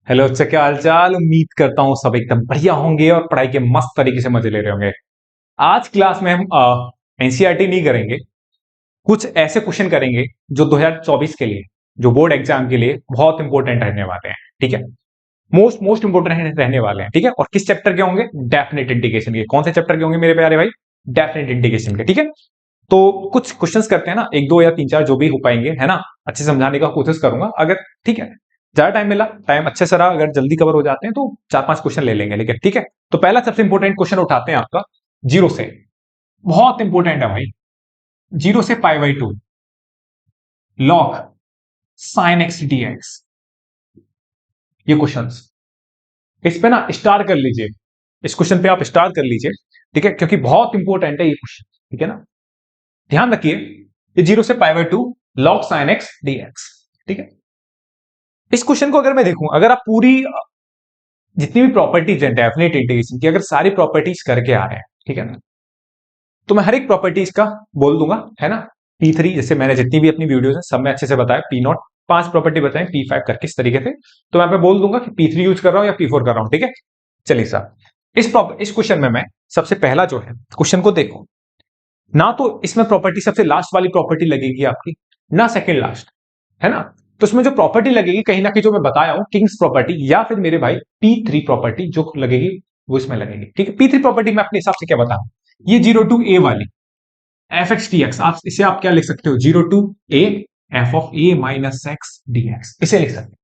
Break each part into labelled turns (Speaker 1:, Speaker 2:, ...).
Speaker 1: Hello अच्छा, क्या हालचाल। उम्मीद करता हूँ सब एकदम बढ़िया होंगे और पढ़ाई के मस्त तरीके से मजे ले रहे होंगे। आज क्लास में हम एनसीईआरटी नहीं करेंगे, कुछ ऐसे क्वेश्चन करेंगे जो 2024 के लिए, जो बोर्ड एग्जाम के लिए बहुत इंपॉर्टेंट रहने वाले हैं। ठीक है, मोस्ट मोस्ट इंपॉर्टेंट रहने वाले हैं। ठीक है, और किस चैप्टर के होंगे? डेफिनेट इंटीग्रेशन के। कौन से चैप्टर के होंगे मेरे प्यारे भाई? डेफिनेट इंटीग्रेशन के। ठीक है, तो कुछ क्वेश्चंस करते हैं ना, एक दो या तीन चार जो भी हो पाएंगे, है ना। अच्छे से समझाने का कोशिश करूंगा। अगर ठीक है, ज्यादा टाइम मिला, टाइम अच्छे से रहा, अगर जल्दी कवर हो जाते हैं तो चार पांच क्वेश्चन ले लेंगे। लेकिन ठीक है, तो पहला सबसे इंपॉर्टेंट क्वेश्चन उठाते हैं आपका जीरो से। बहुत इंपॉर्टेंट है भाई। जीरो से pi by two log sine x d x, ये क्वेश्चन इस पे ना स्टार कर लीजिए। इस क्वेश्चन पे आप स्टार कर लीजिए। ठीक है, क्योंकि बहुत इंपॉर्टेंट है ये क्वेश्चन। ठीक है ना, ध्यान रखिए। ये जीरो से pi by two log sine x d x. ठीक है, इस क्वेश्चन को अगर मैं देखूं, अगर आप पूरी जितनी भी प्रॉपर्टीज है डेफिनेट इंटीग्रेशन की, अगर सारी प्रॉपर्टीज करके आ रहे हैं, ठीक है ना, तो मैं हर एक प्रॉपर्टीज का बोल दूंगा, है ना। P3, जैसे मैंने जितनी भी अपनी वीडियोस है सब में अच्छे से बताया, P0 पांच प्रॉपर्टी बताएं, P5 करके इस तरीके से। तो मैं पे बोल दूंगा कि P3 यूज कर रहा हूं या P4 कर रहा हूं। ठीक है, चलिए साहब, इस क्वेश्चन में मैं सबसे पहला जो है क्वेश्चन को देखो ना, तो इसमें प्रॉपर्टी सबसे लास्ट वाली प्रॉपर्टी लगेगी आपकी, ना सेकंड लास्ट, है ना। तो इसमें जो प्रॉपर्टी लगेगी कहीं ना कहीं जो मैं बताया हूं, किंग्स प्रॉपर्टी या फिर मेरे भाई P3 प्रॉपर्टी जो लगेगी वो इसमें लगेगी। ठीक है, P3 प्रॉपर्टी मैं अपने हिसाब से क्या बताऊं, ये जीरो टू ए वाली एफ एक्स डी एक्स, आप इसे आप क्या लिख सकते हो, zero to a f of a minus x d x, इसे लिख सकते हैं।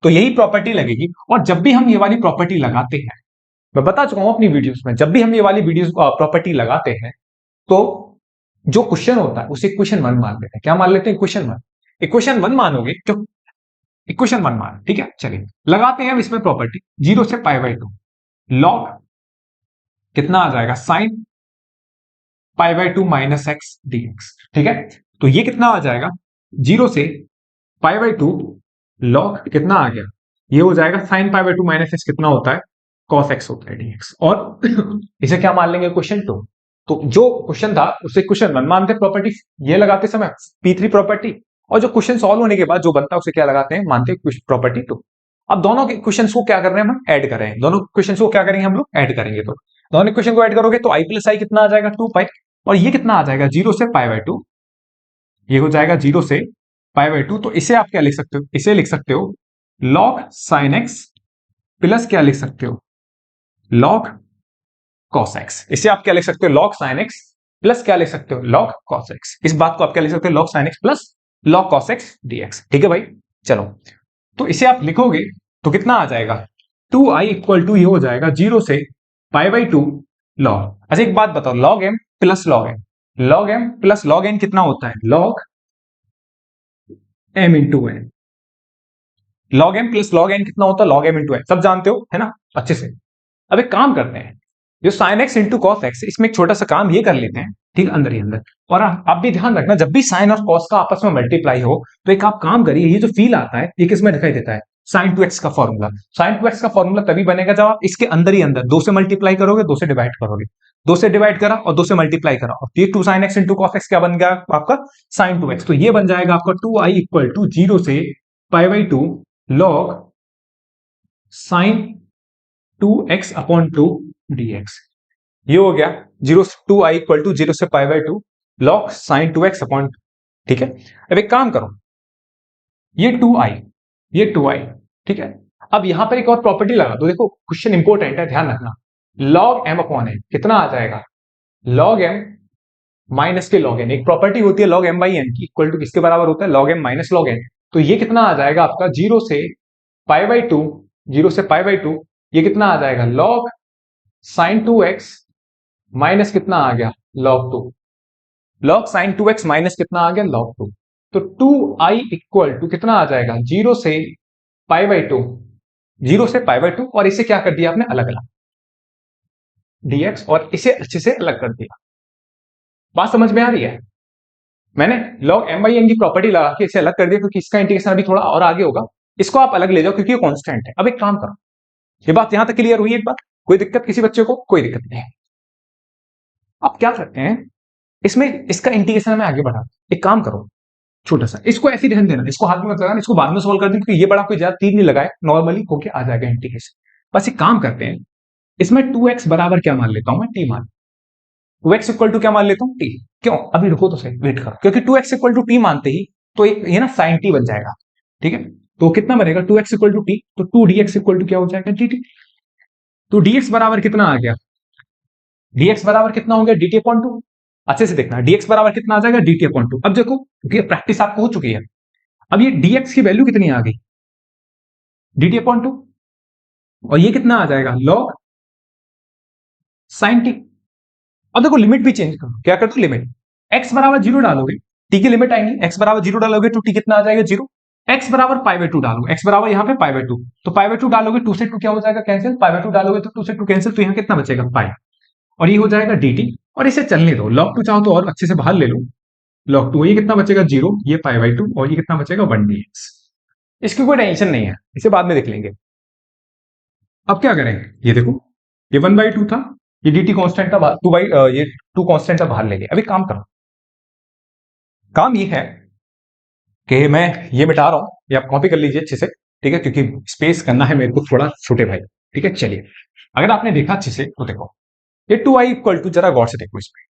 Speaker 1: तो यही प्रॉपर्टी लगेगी। और जब भी हम ये वाली प्रॉपर्टी लगाते हैं, मैं बता चुका हूं अपनी वीडियोस में, जब भी हम ये वाली वीडियोस प्रॉपर्टी लगाते हैं तो जो क्वेश्चन होता है उसे क्वेश्चन वन मान लेते हैं। क्या मान लेते हैं? Question one. इक्वेशन वन मानोगे तो इक्वेशन वन मान, ठीक है। चलिए लगाते हैं इसमें प्रॉपर्टी, जीरो से पाई बाई टू लॉग कितना आ जाएगा, sine pi by to minus x d x. ठीक है, तो ये कितना आ जाएगा, जीरो से पाई बाई टू लॉग कितना आ गया, ये हो जाएगा sine pi by to minus x कितना होता है, कॉस एक्स होता है डीएक्स। और इसे क्या मान लेंगे, क्वेश्चन टू। तो जो क्वेश्चन था उसे क्वेश्चन वन मानते प्रॉपर्टी ये लगाते समय P3 प्रॉपर्टी, और जो क्वेश्चन सॉल्व होने के बाद जो बनता है उसे क्या लगाते हैं, मानते हैं प्रॉपर्टी टू। अब दोनों के क्वेश्चन को क्या कर रहे हैं हम, ऐड कर रहे हैं। दोनों क्वेश्चन को क्या करेंगे हम लोग, ऐड करेंगे। तो दोनों क्वेश्चन को ऐड करोगे तो आई प्लस आई कितना आ जाएगा, टू पाई, और ये कितना आ जाएगा, जीरो से पाई बाई टू, ये हो जाएगा जीरो से पाई बाई टू। तो इसे आप क्या लिख सकते हो, इसे लिख सकते हो लॉग साइन एक्स प्लस क्या लिख सकते हो, लॉग कॉस एक्स। इसे आप क्या लिख सकते हो, लॉग साइन एक्स प्लस क्या लिख सकते हो, लॉग कॉस एक्स। इस बात को आप क्या लिख सकते हो, log sine x plus log cos x dx. ठीक है भाई, चलो तो इसे आप लिखोगे तो कितना आ जाएगा, टू आई इक्वल टू, ये हो जाएगा जीरो से पाई बाई टू लॉग। अच्छा एक बात बताओ, log m plus log n, log m plus log n कितना होता है, log m into n. Log m plus log n कितना होता है, लॉग एम इंटू एन, सब जानते हो है ना अच्छे से। अब एक काम करते हैं, जो sign x into cos x, इसमें एक छोटा सा काम ये कर लेते हैं, ठीक अंदर ही अंदर। और आप भी ध्यान रखना, जब भी साइन और कॉस का आपस में मल्टीप्लाई हो तो एक आप काम करिए, ये जो फील आता है ये किसमें दिखाई देता है, साइन टू एक्स का फॉर्मूला। साइन टू एक्स का फॉर्मूला तभी बनेगा जब आप इसके अंदर ही अंदर दो से मल्टीप्लाई करोगे, दो से डिवाइड करोगे, दो से डिवाइड करा और दो से मल्टीप्लाई करा, और ये two sine x into cos x क्या बन गया आपका, साइन टू एक्स। तो ये बन जाएगा आपका two I equal to zero से pi by two log sine two x upon two dx. ये हो गया zero two I equal to zero से pi by two log sine two x upon. ठीक है, अब एक काम करो, ये टू आई, ये टू आई, ठीक है। अब यहां पर एक और प्रॉपर्टी लगा दो, देखो क्वेश्चन इंपॉर्टेंट है, ध्यान रखना। लॉग एम अपॉन एन कितना आ जाएगा, लॉग एम माइनस के लॉग एन, एक प्रॉपर्टी होती है लॉग एम बाई एन की इक्वल टू किसके बराबर होता है, log m minus log n. तो ये कितना आ जाएगा आपका, जीरो से पाई बाई टू, जीरो से पाई बाई टू, ये कितना आ जाएगा, log sine two x minus कितना आ गया, log to, log sine two x minus कितना आ गया, लॉग टू। तो टू आई इक्वल टू कितना आ जाएगा, जीरो से पाई बाई टू, जीरो से पाई बाई टू, और इसे क्या कर दिया आपने, अलग अलग डीएक्स, और इसे अच्छे से अलग कर दिया। बात समझ में आ रही है, मैंने लॉग एम बाई एन की प्रॉपर्टी लगा के इसे अलग कर दिया, क्योंकि इसका इंटीग्रेशन अभी थोड़ा और आगे होगा। इसको आप अलग ले जाओ क्योंकि ये कांस्टेंट है। अब एक काम करो, ये बात यहां तक क्लियर हुई एक बात, कोई दिक्कत किसी बच्चे को, कोई दिक्कत नहीं है। अब क्या करते हैं, इसमें इसका इंटीग्रेशन में आगे बढ़ा, एक काम करो, छोटा सा, इसको ऐसे ध्यान देना, इसको हाथ में मत लगाना, इसको बाद में सोल्व कर दें क्योंकि ये बड़ा कोई ज्यादा तीर नहीं लगाए, नॉर्मली होके आ जाएगा इंटीग्रेशन। बस एक काम करते हैं, इसमें 2x बराबर क्या मान लेता हूं मैं, t मान, 2x इक्वल टू क्या मान लेता हूं, t। क्यों, अभी रुको तो सही, वेट करो, क्योंकि 2x इक्वल टू t मानते ही तो एक ये ना sin t बन जाएगा, ठीक है। तो कितना बनेगा, 2x इक्वल टू t, तो 2dx इक्वल टू क्या हो जाएगा, dt। तो dx बराबर कितना आ गया, dx बराबर कितना हो गया, dt अपॉन टू। अच्छे से देखना, dx बराबर कितना आ जाएगा, dt अपॉन टू। अब देखो क्योंकि प्रैक्टिस आपको हो चुकी है, अब ये dx की वैल्यू कितनी आ गई, dt अपॉन टू, और ये कितना आ जाएगा, log sin t। अब देखो लिमिट भी चेंज करो, क्या करते हो, लिमिट x बराबर जीरो डालोगे, t की लिमिट आएंगी, x बराबर जीरो डालोगे तो t कितना आ जाएगा, जीरो। x बराबर पाई बाय टू डालो, x बराबर यहाँ पे पाई बाय टू, तो पाई बाय टू डालोगे, टू से टू क्या हो जाएगा, कैंसिल, पाई बाय टू डालोगे तो टू से टू कैंसिल, तो यहाँ कितना बचेगा, पाई, और ये हो जाएगा dt। और इसे चलने दो, log टू चाहो तो और अच्छे से बाहर ले लो, log टू, ये कितना बचेगा, जीरो, ये पाई बाय टू, और ये कितना बचेगा, 1dx। इसकी कोई टेंशन नहीं है, इसे बाद में देख लेंगे। अब क्या करेंगे, ये देखो, ये 1/2 था, ये dt कांस्टेंट था, ये 2 कांस्टेंट था, बाहर ले गए। अभी काम करो, काम ये है कि मैं ये मिटा रहा हूं, ये आप कॉपी कर लीजिए अच्छे से, ठीक है, क्योंकि स्पेस करना है मेरे को थोड़ा, छोटे भाई, ठीक है। चलिए, अगर आपने देखा अच्छे से तो देखो, ये 2i इक्वल टू, जरा गौर से देखो इसमें,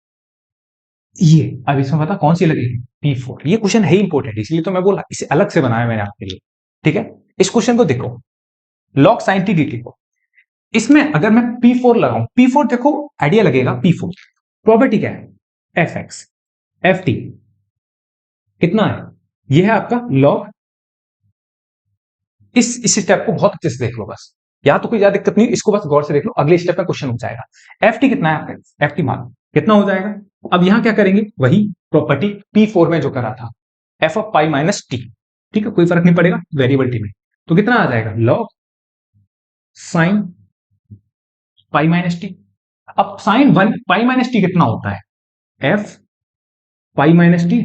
Speaker 1: ये अब इसमें पता कौन सी लगेगी, P4। ये क्वेश्चन है इंपॉर्टेंट, इसलिए तो मैं बोला इसे अलग से बनाया मैंने आपके लिए, ठीक है। इस क्वेश्चन को देखो, log sin t dt को, इसमें अगर मैं P4 लगाऊं, P4 देखो आइडिया लगेगा, P4 प्रॉपर्टी क्या है, fx ft कितना है, ये है आपका log, इस स्टेप को बहुत अच्छे से देख लो, बस या तो कोई ज्यादा दिक्कत नहीं, इसको बस गौर से देख लो, अगले स्टेप में क्वेश्चन हो जाएगा। ft कितना है आपका, ft मान कितना हो जाएगा। अब यहां क्या करेंगे, वही प्रॉपर्टी P4 में जो करा था, f of pi minus T, ठीक है, कोई फर्क नहीं पड़ेगा वेरिएबल टी में, तो कितना आ जाएगा, log sine pi minus t. अब साइन 1 पाई माइनस टी कितना होता है, f pi minus t,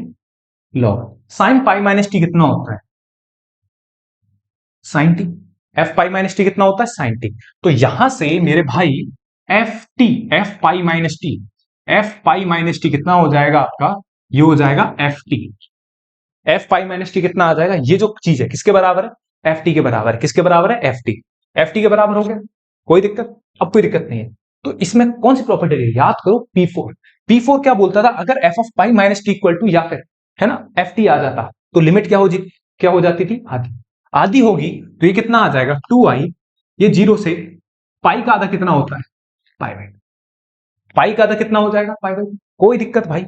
Speaker 1: log sine pi minus t कितना होता है, sine t. F pi minus t कितना होता है, साइन टी। तो यहां से मेरे भाई F T, f pi minus T, f pi minus t कितना हो जाएगा आपका, ये हो जाएगा F T. F pi minus t कितना आ जाएगा, ये जो चीज है किसके बराबर है, एफ टी के बराबर है, किसके बराबर है, एफ टी। एफ टी के बराबर हो गया, कोई दिक्कत, अब कोई दिक्कत नहीं है। तो इसमें कौन सी प्रॉपर्टी है, याद करो, P4। P4 क्या बोलता था, अगर f of pi minus t equal to, या फिर है ना एफ टी आ जाता, तो लिमिट क्या हो जाती थी, आधी, आधी होगी, तो ये कितना आ जाएगा, 2i, ये जीरो से पाई का आधा कितना होता है, पाई बाई, पाई का आधा कितना हो जाएगा, पाई बाई, कोई दिक्कत भाई,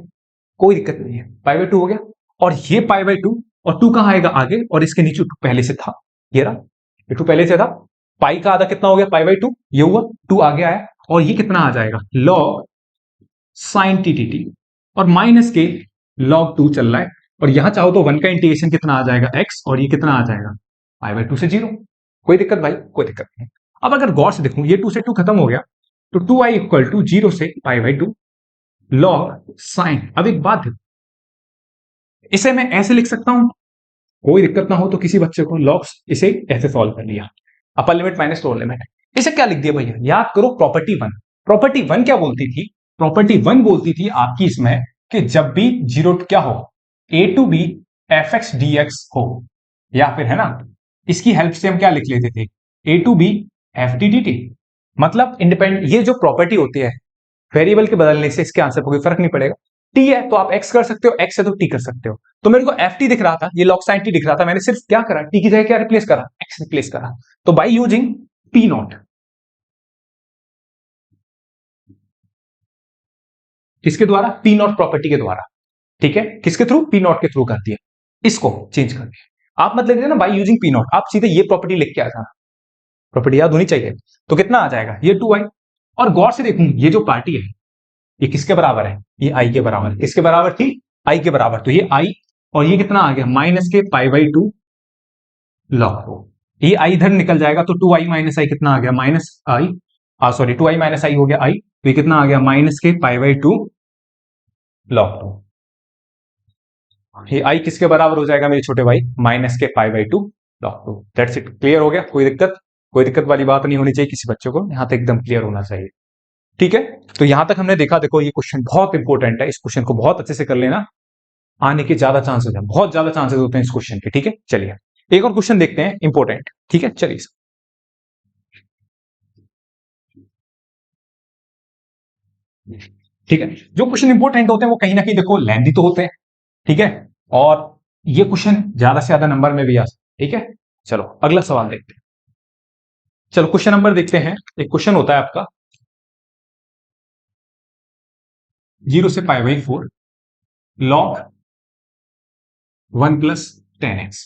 Speaker 1: कोई दिक्कत नहीं है, पाई बाई टू हो गया। और ये पाई बाई टू, और टू कहां आएगा आगे, और इसके नीचे टू पहले से था, ये रहा, ये टू पहले से था, पाई का आधा कितना हो गया, पाई बाई टू, ये हुआ, टू आगे आया, और ये कितना आ जाएगा, log sign T T T, और माइनस के लॉग टू चल रहा है, और यहां चाहो तो वन का इंटीग्रेशन कितना आ जाएगा, एक्स, और ये कितना आ जाएगा, पाई बाई टू से जीरो। कोई दिक्कत भाई, कोई दिक्कत नहीं। अब अगर गौर से देखूं, ये टू से टू खत्म हो गया, तो 2i इक्वल टू जीरो से pi by two log sign. अब एक बात है, इसे मैं ऐसे लिख सकता हूं, कोई दिक्कत ना हो तो किसी बच्चे को लॉग्स इसे ऐसे सॉल्व कर लिया, upper limit minus lower limit, इसे क्या लिख दिया भैया, याद करो प्रॉपर्टी वन। प्रॉपर्टी वन क्या बोलती थी, प्रॉपर्टी वन बोलती थी आपकी इसमें कि जब भी जीरो क्या हो, a to b f x d x हो, या फिर है ना, इसकी हेल्प से हम क्या लिख लेते थे, a to b f d d t. मतलब इंडिपेंडेंट, ये जो प्रॉपर्टी होती है, वेरिएबल के बदलने से इसके आंसर पर कोई फर्क नहीं पड़ेगा। टी है तो आप एक्स कर सकते हो, एक्स है तो टी कर सकते हो। तो मेरे को एफ टी दिख रहा था, ये लॉग साइन टी दिख रहा था, मैंने सिर्फ क्या करा, टी की जगह क्या रिप्लेस करा, एक्स रिप्लेस करा। तो बाई यूजिंग पी नॉट, किसके द्वारा, पी नॉट प्रॉपर्टी के द्वारा, ठीक है, किसके थ्रू, पी नॉट के थ्रू कर दिया, इसको चेंज कर दिया। आप मतलब ना बाई यूजिंग पी नॉट, आप सीधे ये प्रॉपर्टी लिख के आ जाना, प्रॉपर्टी याद होनी चाहिए। तो कितना आ जाएगा, ये 2i। और गौर से देखूं, ये जो पार्टी है ये किसके बराबर है, ये आई के बराबर, किसके बराबर थी, आई के बराबर, तो ये आई, और ये कितना आ गया, माइनस के पाई बाई टू लॉग, ये आई इधर निकल जाएगा, तो 2i माइनस आई कितना आ गया, माइनस आई, सॉरी 2i माइनस आई हो गया आई, तो ये कितना आ गया, माइनस के पाई बाई टू लॉग टू। ये आई किसके बराबर हो जाएगा मेरे छोटे भाई, माइनस के पाई by two log to. That's it, clear हो गया, कोई दिक्कत वाली बात नहीं होनी चाहिए किसी बच्चों को, यहां तक एकदम क्लियर होना चाहिए, ठीक है। तो यहां तक हमने देखा, देखो ये क्वेश्चन बहुत इंपॉर्टेंट है, इस क्वेश्चन को बहुत अच्छे से कर लेना, आने के ज्यादा चांसेस है, बहुत ज्यादा चांसेस होते हैं इस क्वेश्चन के। ठीक है, चलिए एक और क्वेश्चन देखते हैं इंपॉर्टेंट। ठीक है, चलिए ठीक है, जो क्वेश्चन इंपॉर्टेंट होते हैं वो कहीं ना कहीं देखो लेंथी तो होते हैं। ठीक है, और ये क्वेश्चन ज्यादा से ज्यादा नंबर में भी आ सकते हैं। ठीक है, चलो अगला सवाल देखते हैं। चलो क्वेश्चन नंबर देखते हैं। एक क्वेश्चन होता है आपका 0 से π/4 log 1 + 10x।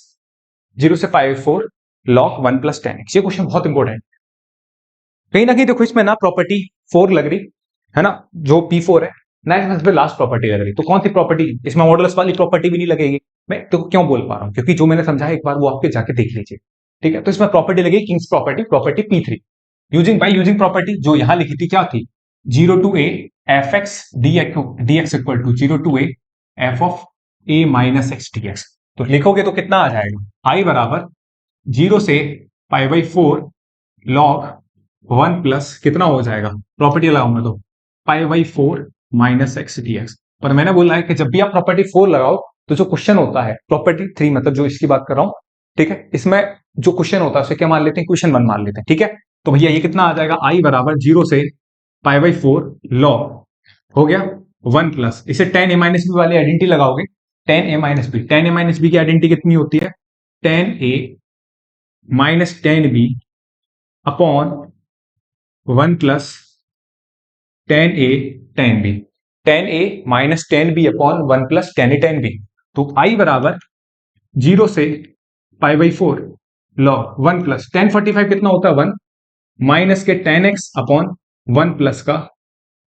Speaker 1: 0 से π/4 log 1 + 10x, ये क्वेश्चन बहुत इंपॉर्टेंट। कहीं ना कहीं देखो इसमें ना प्रॉपर्टी 4 लग रही है ना, जो P4 है ना, इसमें लास्ट प्रॉपर्टी लग रही। तो कौन सी प्रॉपर्टी? इसमें मॉडुलस वाली प्रॉपर्टी भी नहीं लगेगी। मैं तो क्यों बोल पा रहा हूं, क्योंकि जो मैंने समझा है एक बार वो आपके जाके देख लीजिए। ठीक है, तो इसमें प्रॉपर्टी लगेगी Kings property, property P3। Using property जो यहां लिखी थी क्या थी? 0 to a f(x) dx equal to 0 to a f(a - x) dx। तो लिखोगे तो कितना आ जाएगा? I बराबर 0 से π/4 log 1 + कितना हो जाएगा? प्रॉपर्टी लगाऊंगा तो π/4 - x dx। पर मैंने बोला है कि जब भी आप प्रॉपर्टी 4 लगाओ तो जो क्वेश्चन होता है प्रॉपर्टी 3, मतलब जो इसकी बात कर रहा हूं, ठीक है, इसमें जो क्वेश्चन होता है उसे क्या मान लेते हैं? क्वेश्चन 1 मान लेते हैं। ठीक है, तो भैया ये कितना आ जाएगा? I बराबर 0 से π/4 log हो गया 1 + इसे tan a - b वाली आइडेंटिटी लगाओगे, tan a - b। tan a - b की आइडेंटिटी कितनी होती है? tan a - tan b upon 1 + tan a tan b। tan a - tan b upon 1 + tan a tan b। तो I बराबर 0 से π/4 log 1 + tan 45 कितना होता है? 1 माइनस के tan x अपॉन 1 + का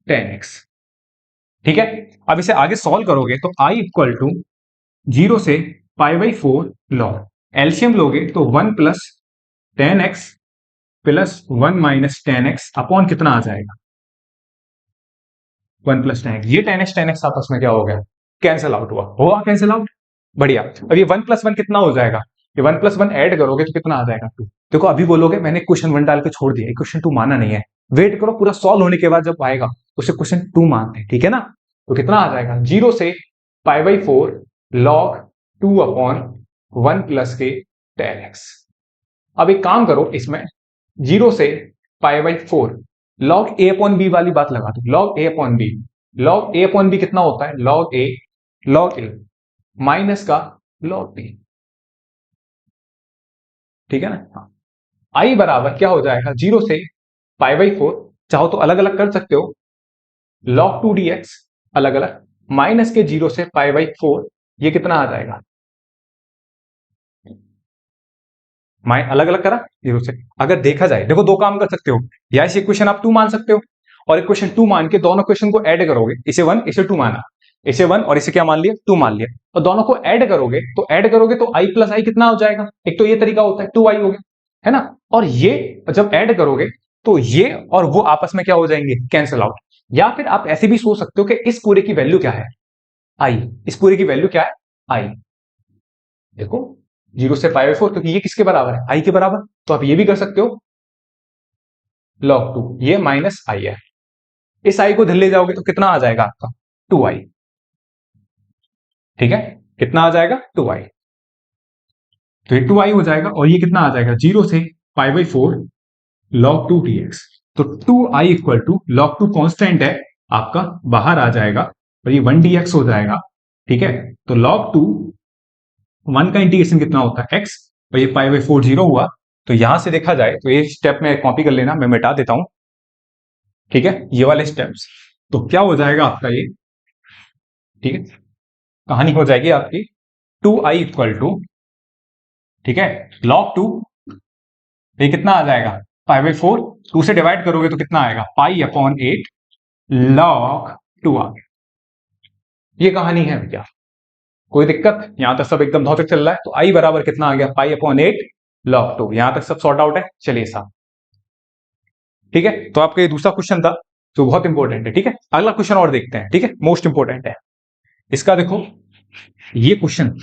Speaker 1: tan x। ठीक है, अब इसे आगे सॉल्व करोगे तो I इक्वल टू 0 से π/4 log, एल्शियम लोगे तो 1 + tan x plus 1 - tan x upon कितना आ जाएगा? 1 + tan x। ये tan x आपस में क्या हो गया? कैंसिल आउट हुआ कैंसिल आउट। बढ़िया। अब ये 1 + 1 कितना हो जाएगा? ये 1 + 1 ऐड करोगे तो कितना आ जाएगा? 2। देखो अभी बोलोगे मैंने क्वेश्चन 1 डाल के छोड़ दिया, क्वेश्चन 2 माना नहीं है। वेट करो, पूरा सॉल्व होने के बाद जब आएगा तो उसे क्वेश्चन 2 मानते हैं। ठीक है ना, तो कितना आ जाएगा? 0 से π/4 log 2 अपॉन 1 + के tan x। अब एक काम करो, इसमें 0 से π/4 log a अपॉन b वाली बात लगा दो। log a upon b, log a upon b कितना होता है? log a माइनस का log b। ठीक है ना। हाँ, I बराबर क्या हो जाएगा? 0 से π/4, चाहो तो अलग अलग कर सकते हो, log 2 dx अलग अलग, माइनस के 0 से π/4, ये कितना आ जाएगा? अलग अलग करा 0 से। अगर देखा जाए, देखो दो काम कर सकते हो, या इस इक्वेशन आप 2 मान सकते हो, और इक्वेशन 2 मान के दोनों क्वेश्चन को ऐड करोगे। इसे 1 इसे 2 माना, इसे 1 और इसे क्या मान लिया? 2 मान लिया, और दोनों को ऐड करोगे तो I + I कितना हो जाएगा? एक तो ये तरीका होता है, 2I हो गया, है ना। और ये जब ऐड करोगे तो ये और वो आपस में क्या हो जाएंगे? Cancel out. या फिर आप ऐसे भी सोच सकते हो कि इस पूरे की वैल्यू क्या है? I। इस पूरे की वैल्यू क्या है? I। देखो 0 से π/4, क्योंकि ये किसके बराबर है? I के बराबर। तो आप ये भी कर सकते हो log 2, ये माइनस I है। इस I को इधर ले जाओगे तो कितना आ जाएगा आपका? 2I। ठीक है, कितना आ जाएगा? 2I। तो ये 2I हो जाएगा, और ये कितना आ जाएगा? 0 से π/4 log 2 dx। तो 2I equal to log 2 constant है आपका, बाहर आ जाएगा, और ये 1 dx हो जाएगा। ठीक है, तो log 2 1 का इंटीग्रेशन कितना होता है? x, और ये π/4 0 हुआ। तो यहां से देखा जाए तो ये स्टेप में कॉपी कर लेना, मैं मिटा देता हूं। ठीक है, ये वाले स्टेप्स, तो क्या हो जाएगा आपका ये? ठीक है, कहानी हो जाएगी आपकी 2I इक्वल टू, ठीक है, log 2, ये कितना आ जाएगा? π/4, 2 से डिवाइड करोगे तो कितना आएगा? π/8 log 2 आ गया। ये कहानी है भैया, कोई दिक्कत? यहां तक सब एकदम धौतक चल रहा है। तो I बराबर कितना आ गया? π/8 log 2। यहां तक सब सॉर्ट आउट है। चलिए साहब, ठीक है, तो आपका ये दूसरा क्वेश्चन था जो बहुत इंपॉर्टेंट है। ठीक है, अगला क्वेश्चन और देखते हैं। ठीक है, मोस्ट इंपॉर्टेंट है इसका। देखो ये क्वेश्चन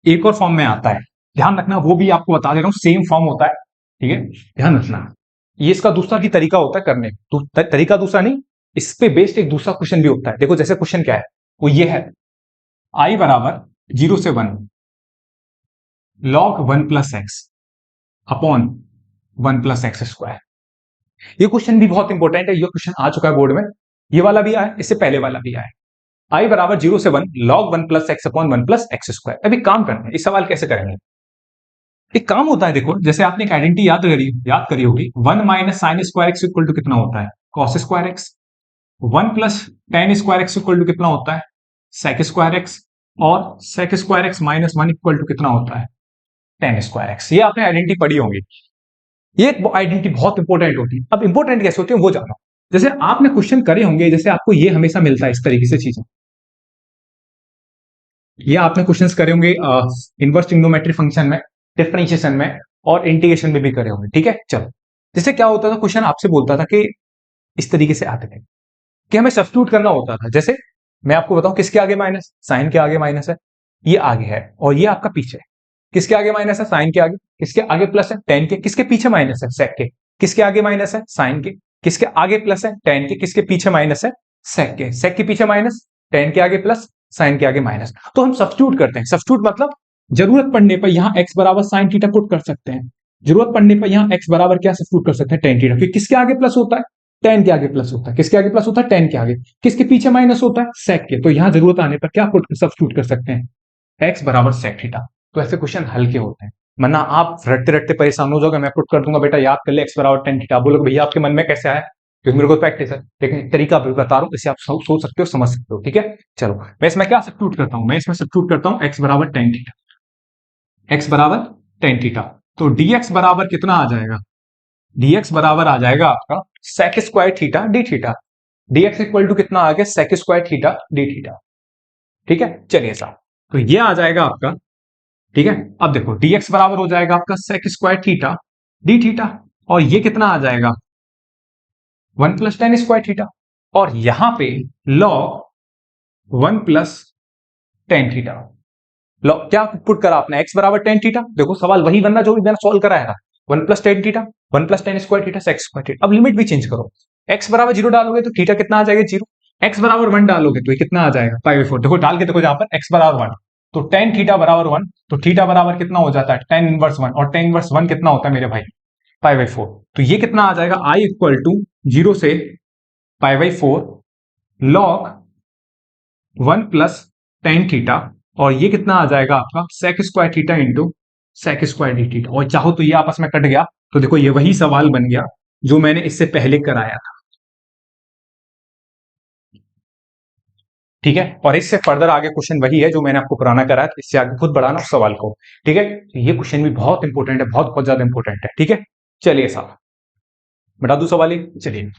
Speaker 1: एक और फॉर्म में आता है, ध्यान रखना, वो भी आपको बता दे रहा हूं, सेम फॉर्म होता है। ठीक है, ध्यान रखना, ये इसका दूसरा भी तरीका होता है करने, तो तरीका दूसरा नहीं, इस पे बेस्ड एक दूसरा क्वेश्चन भी होता है। देखो जैसे क्वेश्चन क्या है, वो ये है आई बराबर 0 से 1 log 1 plus x upon 1 plus x square. ये क्वेश्चन भी बहुत इंपॉर्टेंट है, ये क्वेश्चन आ चुका है बोर्ड में, ये वाला भी आया, इससे पहले वाला भी आया। आई बराबर 0 से 1 log 1 plus x upon 1 plus x square. अभी काम करना है, इस सवाल कैसे करेंगे? एक काम होता है, देखो जैसे आपने एक आइडेंटिटी याद करी होगी, 1 minus sine square x equal to कितना होता है? Cos square x. 1 plus tan square x equal to कितना होता है? Sec square x. और sec square x minus 1 equal to कितना होता है? Tan square x. ये आपने आइडेंटिटी पढ़ी होंगी, ये आइडेंटिटी बहुत इंपॉर्टेंट होती है। अब इंपॉर्टेंट कैसे होती है वो जानो। जैसे आपने क्वेश्चन करे होंगे, जैसे आपको ये हमेशा मिलता है इस तरीके से चीजें, ये आपने क्वेश्चंस करे होंगे इनवर्स ट्रिग्नोमेट्री फंक्शन में, डिफरेंशिएशन में और इंटीग्रेशन में भी करे होंगे। ठीक है, चलो जैसे क्या होता था, क्वेश्चन आपसे बोलता था कि इस तरीके से आते थे कि हमें सब्स्टिट्यूट करना होता था। जैसे मैं आपको बताऊं, किसके आगे माइनस? साइन के आगे माइनस है, ये आगे है और ये आपका पीछे है। किसके आगे माइनस है? साइन के आगे। किसके आगे प्लस है? टेन के। किसके पीछे माइनस है? सेक के। किसके आगे माइनस है? साइन के। किसके आगे प्लस है? टेन के। किसके पीछे माइनस है? सेक के। सेक के पीछे माइनस, टेन के आगे प्लस, साइन के आगे माइनस। तो हम सब्स्टिट्यूट करते हैं। सब्स्टिट्यूट मतलब जरूरत पड़ने पर यहां एक्स बराबर साइन थीटा पुट कर सकते हैं, जरूरत पड़ने पर यहां एक्स बराबर क्या सब्स्टिट्यूट कर सकते हैं? Tan theta. क्योंकि किसके आगे प्लस होता है? टेन के आगे प्लस होता है। किसके आगे प्लस होता है? टेन के आगे। किसके पीछे माइनस होता है? सेक के। तो यहां जरूरत आने पर क्या पुट सब्स्टिट्यूट कर सकते हैं? एक्स बराबर सेक थीटा। तो ऐसे क्वेश्चन हल्के होते हैं, वरना आप रटते रटते परेशान हो जाओगे। मैं पुट कर दूंगा बेटा याद कर ले एक्स बराबर टेन थीटा, बोलोगे भैया आपके मन में कैसे आया? क्योंकि मेरे को प्रैक्टिस है, लेकिन तरीका बता रहा हूं, इससे आप सोच सकते हो, समझ सकते हो। ठीक है, चलो मैं इसमें क्या सब्स्टिट्यूट करता हूं? मैं इसमें सब्स्टिट्यूट करता हूं एक्स बराबर टेन थीटा। एक्स बराबर टेन थीटा, तो dx बराबर कितना आ जाएगा? dx बराबर आ जाएगा आपका sec square theta d theta. dx equal to कितना आ गया? Sec square theta d theta. ठीक है, चलिए साहब, तो ये आ जाएगा आपका। ठीक है, अब देखो dx बराबर हो जाएगा आपका sec square theta d theta, और ये कितना आ जाएगा? 1 प्लस टेन स्क्वायर थीटा। और यहां पे लॉग 1 प्लस टेन थीटा। लो क्या पुट करा आपने? एक्स बराबर टेन थीटा। देखो सवाल वही बनना जो भी मैंने सॉल्व कराया था, 1 plus tan theta, 1 plus tan square theta sec square theta. अब लिमिट भी चेंज करो, एक्स बराबर 0 डालोगे तो थीटा कितना आ जाएगा? 0। एक्स बराबर 1 डालोगे तो ये कितना आ जाएगा? पाई बाई 4। देखो डाल के देखो जहां पर एक्स बराबर 1, तो टेन थीटा बराबर 1, तो थीटा बराबर कितना हो जाता है? टेन इनवर्स 1, और टेन इनवर्स 1 कितना होता है मेरे भाई? पाई बाई 4। तो ये कितना आ जाएगा? आई इक्वल टू 0 से pi by 4 log 1 plus tan theta, और ये कितना आ जाएगा आपका? Sec square theta into sec square d theta. और चाहो तो ये आपस में कट गया, तो देखो ये वही सवाल बन गया जो मैंने इससे पहले कराया था। ठीक है, और इससे फर्दर आगे क्वेश्चन वही है जो मैंने आपको पुराना कराया था, इससे आगे खुद बढ़ाना उस सवाल को। ठीक है, तो ये क्वेश्चन भी बहुत इंपॉर्टेंट है, बहुत बहुत ज्यादा इंपॉर्टेंट है। ठीक है, चलिए साहब बता दू सवाल ही। चलिए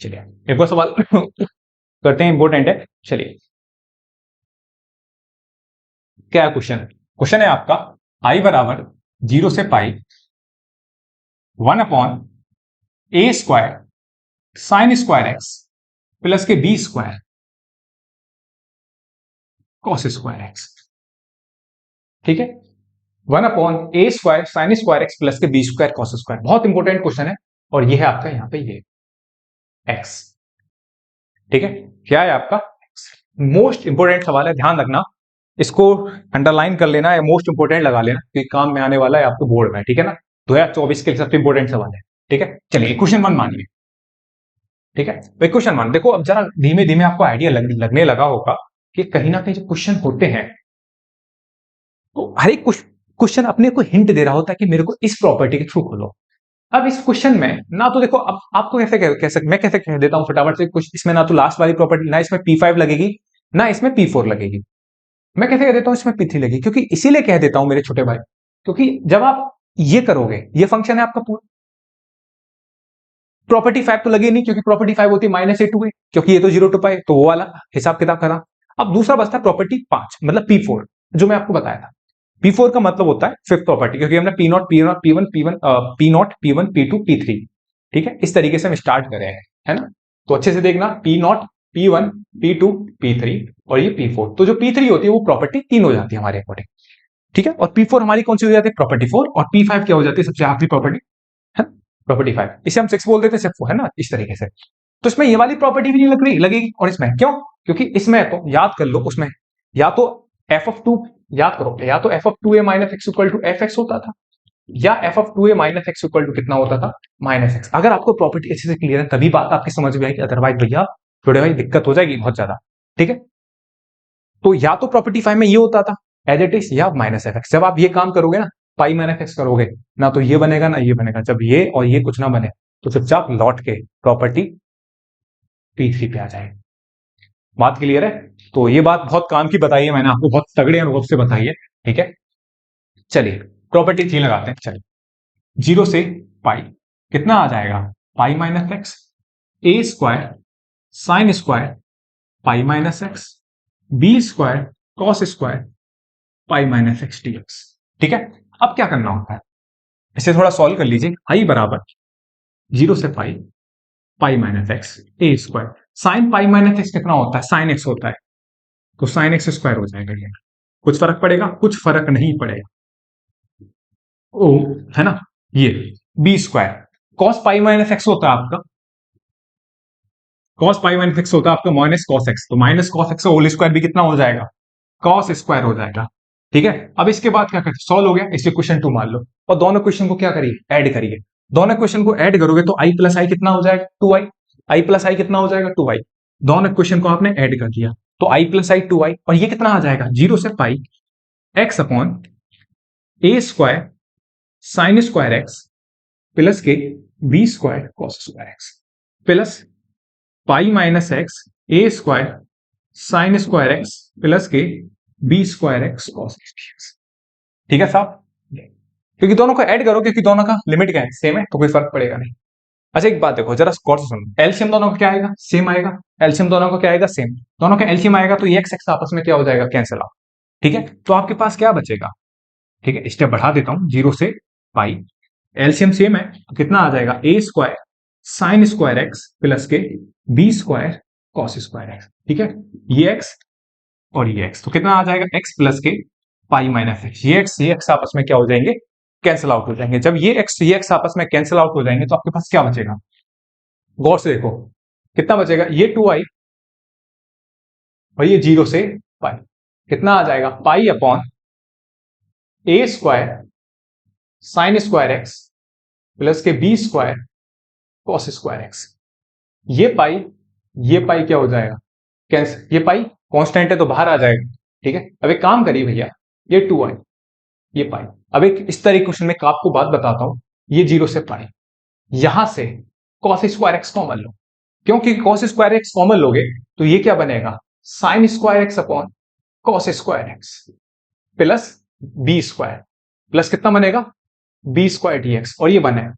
Speaker 1: चलिए एक और सवाल करते हैं, इंपॉर्टेंट है। चलिए क्या है क्वेश्चन? क्वेश्चन है आपका आई बराबर 0 से pi 1 upon a square sine square x plus के b square cos square x. ठीक है, 1 upon a square sine square x plus के बी स्क्वायर कॉस स्क्वायर। बहुत इंपॉर्टेंट क्वेश्चन है, और ये है आपका यहाँ पे ये एक्स। ठीक है, क्या है आपका? मोस्ट इंपॉर्टेंट सवाल है, ध्यान रखना, इसको अंडरलाइन कर लेना या मोस्ट इंपॉर्टेंट लगा लेना, क्योंकि काम में आने वाला है आपको बोर्ड में। ठीक है ना, 2024 के लिए सबसे इंपॉर्टेंट सवाल है। ठीक है, चलिए क्वेश्चन 1 मानिए। ठीक है, तो क्वेश्चन 1 देखो, अब जरा धीमे धीमे आपको आइडिया लगने लगा होगा कि कहीं ना कहीं जो क्वेश्चन होते हैं, तो हर एक क्वेश्चन अपने को हिंट दे रहा होता है कि मेरे को इस प्रॉपर्टी के थ्रू खोलो। अब इस क्वेश्चन में ना तो देखो, अब आपको कैसे मैं कैसे कह देता हूं फटाफट से, कुछ इसमें ना तो लास्ट वाली प्रॉपर्टी, ना इसमें P5 लगेगी, ना इसमें P4 लगेगी। मैं कैसे कह देता हूं इसमें P3 लगेगी? क्योंकि इसीलिए कह देता हूं मेरे छोटे भाई, क्योंकि जब आप ये करोगे, ये फंक्शन है आपका पूरा, प्रॉपर्टी 5 तो लगे नहीं, क्योंकि प्रॉपर्टी 5 होती है माइनस ए टू ए, क्योंकि ये तो 0 टू पाई, तो वो वाला हिसाब किताब करा। अब दूसरा बचता है प्रॉपर्टी 5, मतलब P4, जो मैं आपको बताया था। P4 का मतलब होता है फिफ्थ प्रॉपर्टी, क्योंकि हमने P not P not P1 P1 P not P1 P2 P3, ठीक है, इस तरीके से हम स्टार्ट कर रहे हैं, है ना। तो अच्छे से देखना, P not P1 P2 P3 और ये P4। तो जो P3 होती है वो प्रॉपर्टी 3 हो जाती है हमारे अकॉर्डिंग, ठीक है। और P4 हमारी कौन सी हो जाती है? प्रॉपर्टी 4। और P5 क्या हो जाती है? सबसे आखिरी प्रॉपर्टी, है। प्रॉपर्टी 5, इसे हम 6 बोल देते सिर्फ, है ना, इस तरीके से। तो इसमें ये वाली प्रॉपर्टी भी नहीं लग रही, लगेगी। और इसमें क्यों? क्योंकि इसमें तो याद कर लो, उसमें या तो f(2) याद करो, या तो f(2a minus x equal to fx होता था, या f(2a minus x equal to कितना होता था, -x। अगर आपको प्रॉपर्टी अच्छे से क्लियर है तभी बात आपकी समझ में आएगी, अदरवाइज भैया छोटे भाई दिक्कत हो जाएगी बहुत ज्यादा, ठीक है। तो या तो प्रॉपर्टी 5 में ये होता था एज इट इज, या -fx। जब आप ये काम करोगे ना, पाई माइनस एक्स करोगे ना, तो ये बनेगा ना ये बनेगा। जब ये और ये कुछ ना बने तो चुपचाप लौट के प्रॉपर्टी P3 पे आ जाएगी। बात क्लियर है? तो ये बात बहुत काम की बताई है मैंने आपको, बहुत तगड़े अनुभव से बताई है, ठीक है। चलिए प्रॉपर्टी 3 लगाते हैं। चलिए 0 से पाई कितना आ जाएगा, pi minus x a square sine square pi minus x b square cos square pi minus x d x, ठीक है। अब क्या करना होता है, इसे थोड़ा सॉल्व कर लीजिए। आई बराबर 0 से pi pi minus x a square, sine pi minus x कितना होता है, साइन एक्स होता है, तो साइन एक्स स्क्वायर हो जाएगा। ये कुछ फर्क पड़ेगा, कुछ फर्क नहीं पड़ेगा, ओ है ना। ये b square cos pi minus x होता है आपका, कॉस पाई माइनस एक्स होता है आपका माइनस कॉस एक्स, तो minus cos x whole square भी कितना हो जाएगा, कॉस स्क्वायर हो जाएगा, ठीक है। अब इसके बाद क्या करते, सॉल्व हो गया, इसे क्वेश्चन 2 मान लो, और दोनों क्वेश्चन को क्या करिए, ऐड करिए। दोनों क्वेश्चन को ऐड करोगे तो आई प्लस आई कितना हो जाएगा, 2i। आई प्लस आई कितना हो जाएगा, 2i। दोनों क्वेश्चन को आपने ऐड कर दिया तो आई प्लस आई 2i, और ये कितना आ जाएगा, 0 से pi x upon a square sine square x plus के b square cos square x plus pi minus x a square sine square x plus के b square x cos x, ठीक है साहब। क्योंकि दोनों को ऐड करो, क्योंकि दोनों का लिमिट क्या है, सेम है, तो कोई फर्क पड़ेगा नहीं। अच्छा एक बात देखो जरा, गौर से सुनो, एलसीएम दोनों का क्या आएगा, सेम आएगा। एलसीएम दोनों का क्या आएगा, सेम। दोनों का एलसीएम आएगा तो ये एक्स एक्स आपस में क्या हो जाएगा, कैंसिल आउट, ठीक है। तो आपके पास क्या बचेगा, ठीक है, स्टेप बढ़ा देता हूं, 0 से पाई, एलसीएम सेम है तो कितना आ जाएगा, a square sine square x plus के b square cos square x, ठीक है। ये एक्स और ये एक्स, तो कितना आ जाएगा, एक्स प्लस के पाई माइनस एक्स। ये एक्स आपस में क्या हो जाएंगे, कैंसिल आउट हो जाएंगे। जब ये एक्स आपस में कैंसिल आउट हो जाएंगे तो आपके पास क्या बचेगा, गौर से देखो कितना बचेगा, ये 2i और ये 0 से पाई, कितना आ जाएगा, pi upon a square sine square x plus के b square cos square x. ये पाई क्या हो जाएगा, कैंसिल, ये पाई कांस्टेंट है तो बाहर आ जाएगा, ठीक है। अब एक काम करिए भैया, ये 2i ये पाई। अब एक इस तरह क्वेश्चन में आपको बात बताता हूं, ये 0 से पाई, यहां से कॉस स्क्वायर एक्स कॉमन लो, क्योंकि कॉस स्क्वायर एक्स कॉमन लोगे तो ये क्या बनेगा, sine square x upon cos square x plus b square plus कितना बनेगा, बी स्क्वायर डीएक्स, और ये बनेगा।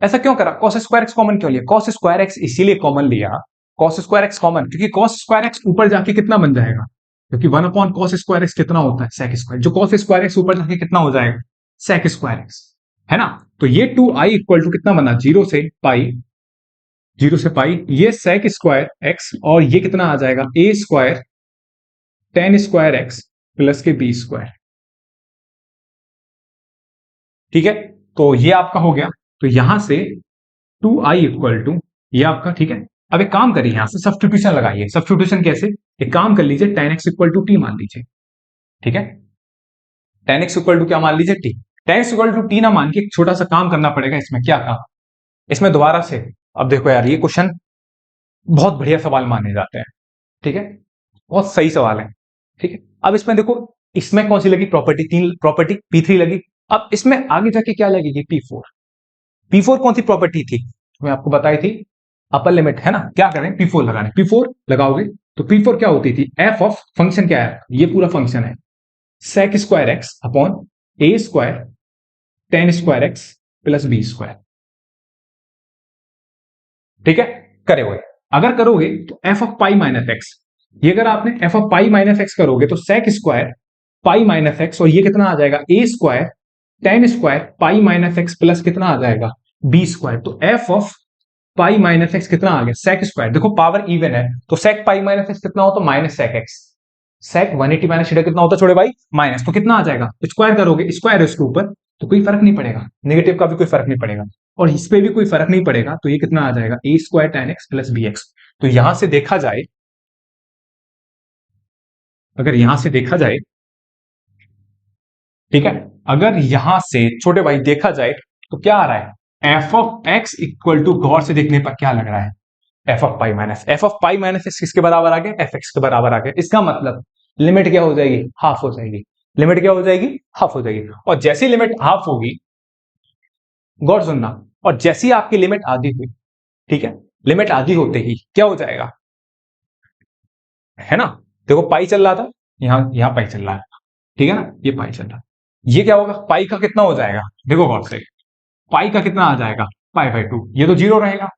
Speaker 1: ऐसा क्यों करा, कॉस स्क्वायर एक्स कॉमन क्यों लिया, कॉस स्क्वायर एक्स इसीलिए कॉमन लिया, कॉस स्क्वायर एक्स कॉमन, क्योंकि कॉस स्क्वायर एक्स ऊपर जाके कितना बन जाएगा, क्योंकि 1 अपॉन कॉस स्क्वायर एक्स कितना होता है, सेक स्क्वायर, जो कॉस स्क्वायर एक्स ऊपर जाके कितना हो जाएगा, सेक स्क्वायर एक्स, है ना। तो ये 2i इक्वल टू कितना बना, 0 से पाई, 0 से पाई, ये सेक स्क्वायर एक्स, और ये कितना आ जाएगा, a square tan square x plus के बी स्क्वायर, ठीक है। तो ये आपका हो गया, तो यहां से 2i इक्वल टू ये आपका, ठीक है। अब एक काम करिए, यहां से सब्स्टिट्यूशन लगाइए। सब्स्टिट्यूशन कैसे, एक काम कर लीजिए, tan x equal to t मान लीजिए, ठीक है। tan x इक्वल टू क्या मान लीजिए, t. tan x equal to t ना मान के एक छोटा सा काम करना पड़ेगा इसमें, क्या काम, इसमें दोबारा से, अब देखो यार ये क्वेश्चन बहुत बढ़िया सवाल माने जाते हैं, ठीक है, बहुत सही सवाल है, ठीक है। अब इसमें देखो, इसमें कौन सी लगी प्रॉपर्टी, 3 प्रॉपर्टी P3 लगी। अब इसमें आगे जाके क्या लगेगी, P4। P4 कौन सी प्रॉपर्टी थी, मैं आपको बताई थी, अपर लिमिट, है ना। क्या करें, P4 लगाने, P4 लगाओगे तो P4 क्या होती थी, एफ ऑफ फंक्शन क्या है, ये पूरा फंक्शन है sec square x upon a square tan square x plus b square, ठीक है। करोगे, अगर करोगे तो f of pi minus x, ये अगर आपने f of pi minus x करोगे तो sec square pi minus x, और ये कितना आ जाएगा, a square tan square pi minus x plus कितना आ जाएगा, बी स्क्वायर। तो f of pi minus x कितना आ गया, सेक स्क्वायर, देखो पावर इवन है तो सेक पाई माइनस एक्स कितना होता है, माइनस सेक एक्स, सेक 180 माइनस थीटा कितना होता है छोटे भाई, माइनस, तो कितना आ जाएगा, स्क्वायर करोगे, स्क्वायर है उसके ऊपर, तो कोई फर्क नहीं पड़ेगा, नेगेटिव का भी कोई फर्क नहीं पड़ेगा, और इस पे भी कोई फर्क नहीं पड़ेगा, तो ये कितना आ जाएगा a square tan x plus b x. तो यहां से देखा जाए, अगर यहां से देखा जाए, ठीक है, अगर यहां से छोटे भाई देखा जाए तो क्या आ रहा है, f of x equal to, गौर से देखने पर क्या लग रहा है, f of pi minus, f of pi minus x किसके बराबर आ गया, एफ एक्स के बराबर आ गया। इसका मतलब लिमिट क्या हो जाएगी, हाफ हो जाएगी, लिमिट क्या हो जाएगी, हाफ हो जाएगी। और जैसी लिमिट हाफ होगी, गौर सुनना, और जैसी आपकी लिमिट आधी हुई, ठीक है, लिमिट आधी होते ही क्या हो जाएगा, है ना, देखो पाई चल रहा था, यहां पाई चल रहा है, ठीक है ना, ये पाई चल रहा है, ये क्या होगा, पाई का कितना हो जाएगा, देखो गौर से, पाई का कितना आ जाएगा, पाई बाई टू, ये तो जीरो रहेगा।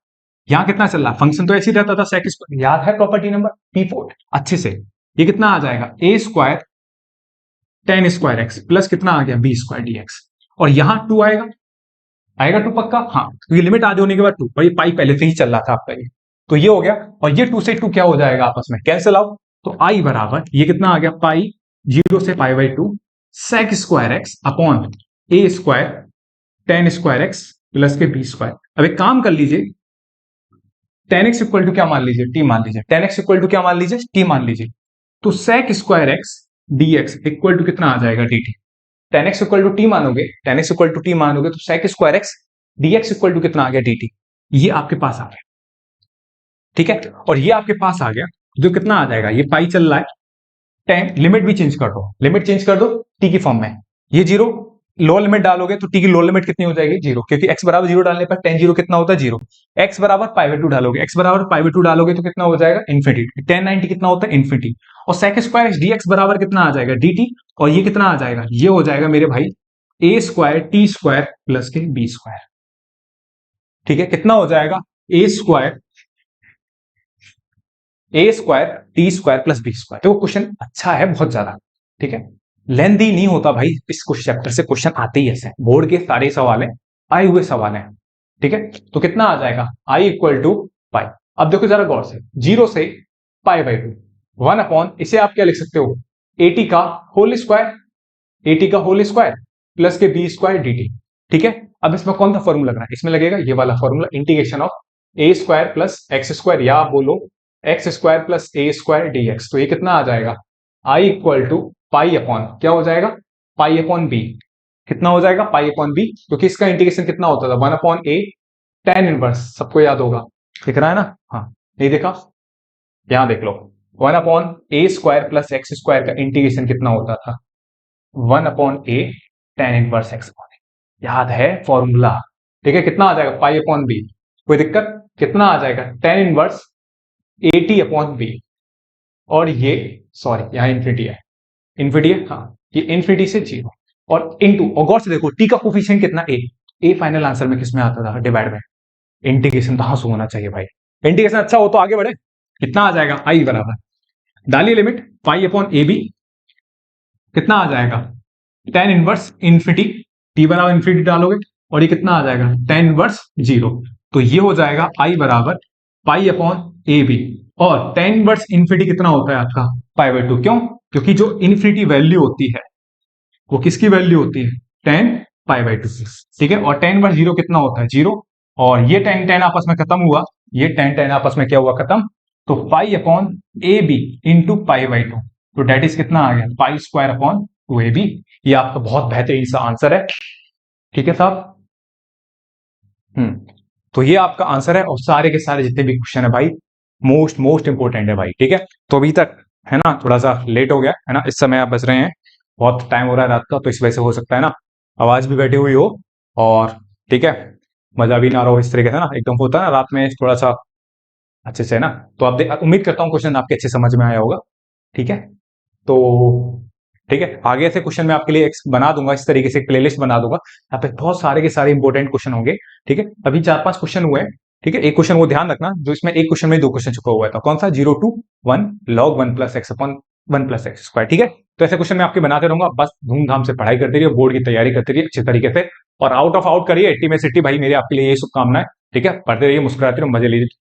Speaker 1: यहां कितना चल रहा है, फंक्शन तो ऐसे ही रहता था सेक स्क्वायर, याद है प्रॉपर्टी नंबर P4 अच्छे से, ये कितना आ जाएगा, a square tan square x plus कितना आ गया, बी स्क्वायर डी एक्स, और यहां टू आएगा, आएगा टू पक्का, हाँ, क्योंकि लिमिट आधे होने के बाद टू, और ये पाई पहले से ही चल रहा था आपका, ये तो ये हो गया, और ये टू से टू क्या हो जाएगा आपस में कैंसिल आउट, तो आई बराबर ये कितना आ गया, पाई जीरो से pi by two sec square x upon a square tan square x plus के बी स्क्वायर। अब एक काम कर लीजिए, tan x इक्वल टू क्या मान लीजिए, t मान लीजिए, tan x इक्वल टू क्या मान लीजिए, t मान लीजिए, तो sec square x dx equal to कितना आ जाएगा, dt। tan x equal to t मानोगे, tan x equal to t मानोगे, तो sec square x dx equal to कितना आ गया, dt। ये आपके पास आ गया, ठीक है, और ये आपके पास आ गया, जो कितना आ जाएगा, ये पाई चल रहा है, tan लिमिट भी चेंज कर दो, लिमिट चेंज कर दो t की फॉर्म में, ये जीरो, लोअर लिमिट डालोगे तो टी की लोअर लिमिट कितनी हो जाएगी, जीरो, क्योंकि x बराबर जीरो डालने पर tan जीरो कितना होता है, जीरो। x बराबर पाई बाई टू डालोगे, x बराबर पाई बाई टू डालोगे तो कितना हो जाएगा, इन्फिनिटी, tan 90 कितना होता है, इन्फिनिटी, और sec स्क्वायर एक्स dx बराबर कितना आ जाएगा, dt, और ये कितना आ जाएगा, ये हो जाएगा मेरे भाई a square t square plus के बी स्क्वायर, ठीक है, कितना हो जाएगा, a square t square plus b square. देखो क्वेश्चन अच्छा है बहुत ज्यादा, ठीक है, लेंथी नहीं होता भाई, इस चैप्टर से क्वेश्चन आते ही ऐसे, बोर्ड के सारे सवाल है, आए हुए सवाल है, ठीक है, तो कितना आ जाएगा, आई इक्वल टू पाई। अब देखो जरा गौर से, जीरो से pi by to, one upon, इसे आप क्या लिख सकते हो, एटी का होल स्क्वायर, एटी का होल स्क्वायर प्लस के बी स्क्वायर डी टी, ठीक है। अब इसमें कौन सा फॉर्मूला लगना है, इसमें लगेगा ये वाला formula, integration of A square plus x square, या आप बोलो एक्स स्क्वायर प्लस ए स्क्वायर डी एक्स। तो ये कितना आ जाएगा, आई इक्वल टू पाई अपॉन क्या हो जाएगा, पाई अपॉन बी, कितना हो जाएगा, पाई अपॉन बी, क्योंकि इसका इंटीग्रेशन कितना होता था, वन अपॉन ए tan इनवर्स, सबको याद होगा, दिख रहा है ना, हाँ, नहीं देखा, यहां देख लो, one upon a square plus x square का इंटीग्रेशन कितना होता था, वन अपॉन ए tan इनवर्स एक्स अपॉन ए, याद है फॉर्मूला, ठीक है, कितना आ जाएगा, पाई अपॉन बी, कोई दिक्कत, कितना आ जाएगा, tan inverse at upon b, और ये सॉरी यहां इन्फिनिटी है, इन्फिनिटी है, हाँ, ये इन्फिनिटी से जीरो, और इनटू, और गौर से देखो टी का कोफिशिएंट कितना, ए फाइनल आंसर में किसमें आता था, डिवाइड में, इंटीग्रेशन तो हां होना चाहिए भाई, इंटीग्रेशन अच्छा हो तो आगे बढ़े, कितना आ जाएगा, आई बराबर, डालिए limit pi upon a b, कितना आ जाएगा, tan इनवर्स इन्फिनिटी, टी बराबर इन्फिनिटी डालोगे, और ये कितना आ जाएगा, tan इनवर्स जीरो, तो ये हो जाएगा आई बराबर पाई अपॉन ए बी, और tan इनवर्स इन्फिनिटी कितना होता है आपका, पाई बाई टू, क्यों, क्योंकि जो इन्फिनिटी वैल्यू होती है वो किसकी वैल्यू होती है, tan पाई बाई टू, ठीक है, और tan इनवर्स जीरो कितना होता है, जीरो, और ये tan tan आपस में खत्म हुआ, ये tan tan आपस में क्या हुआ, खत्म, तो pi upon a b into pi by two, तो डेट इज कितना आ गया, pi square upon two a b. ये आपका बहुत बेहतरीन सा आंसर है, ठीक है साहब, तो ये आपका आंसर है, और सारे के सारे जितने भी क्वेश्चन है भाई मोस्ट इंपोर्टेंट है भाई, ठीक है। तो अभी तक है ना, थोड़ा सा लेट हो गया है ना, इस समय आप बच रहे हैं, बहुत टाइम हो रहा है रात का, तो इस वजह से हो सकता है ना आवाज भी बैठी हुई हो, और ठीक है, मजा भी ना रहो इस तरीके से ना, एकदम होता है ना रात में थोड़ा सा अच्छे से, है ना। तो आप उम्मीद करता हूँ क्वेश्चन आपके अच्छे समझ में आया होगा, ठीक है। तो ठीक है, आगे से क्वेश्चन मैं आपके लिए बना दूंगा, इस तरीके से एक प्लेलिस्ट बना दूंगा, यहाँ पे बहुत सारे के सारे इंपॉर्टेंट क्वेश्चन होंगे, ठीक है। अभी 4-5 क्वेश्चन हुए हैं, ठीक है, एक क्वेश्चन वो ध्यान रखना जो इसमें एक क्वेश्चन में 2 क्वेश्चन छुपा हुआ था, कौन सा, 0 to 1 log 1 plus x upon 1 plus x square, ठीक है। तो ऐसे क्वेश्चन मैं आपके बनाते रहूंगा, बस धूमधाम से पढ़ाई करते रहिए, बोर्ड की तैयारी करते रहिए अच्छे तरीके से, और आउट ऑफ आउट करिए 80 में 80 भाई, मेरे आपके लिए ये शुभकामनाएं, ठीक है। पढ़ते रहिए, मुस्कुराते रहिए, मजे लीजिए।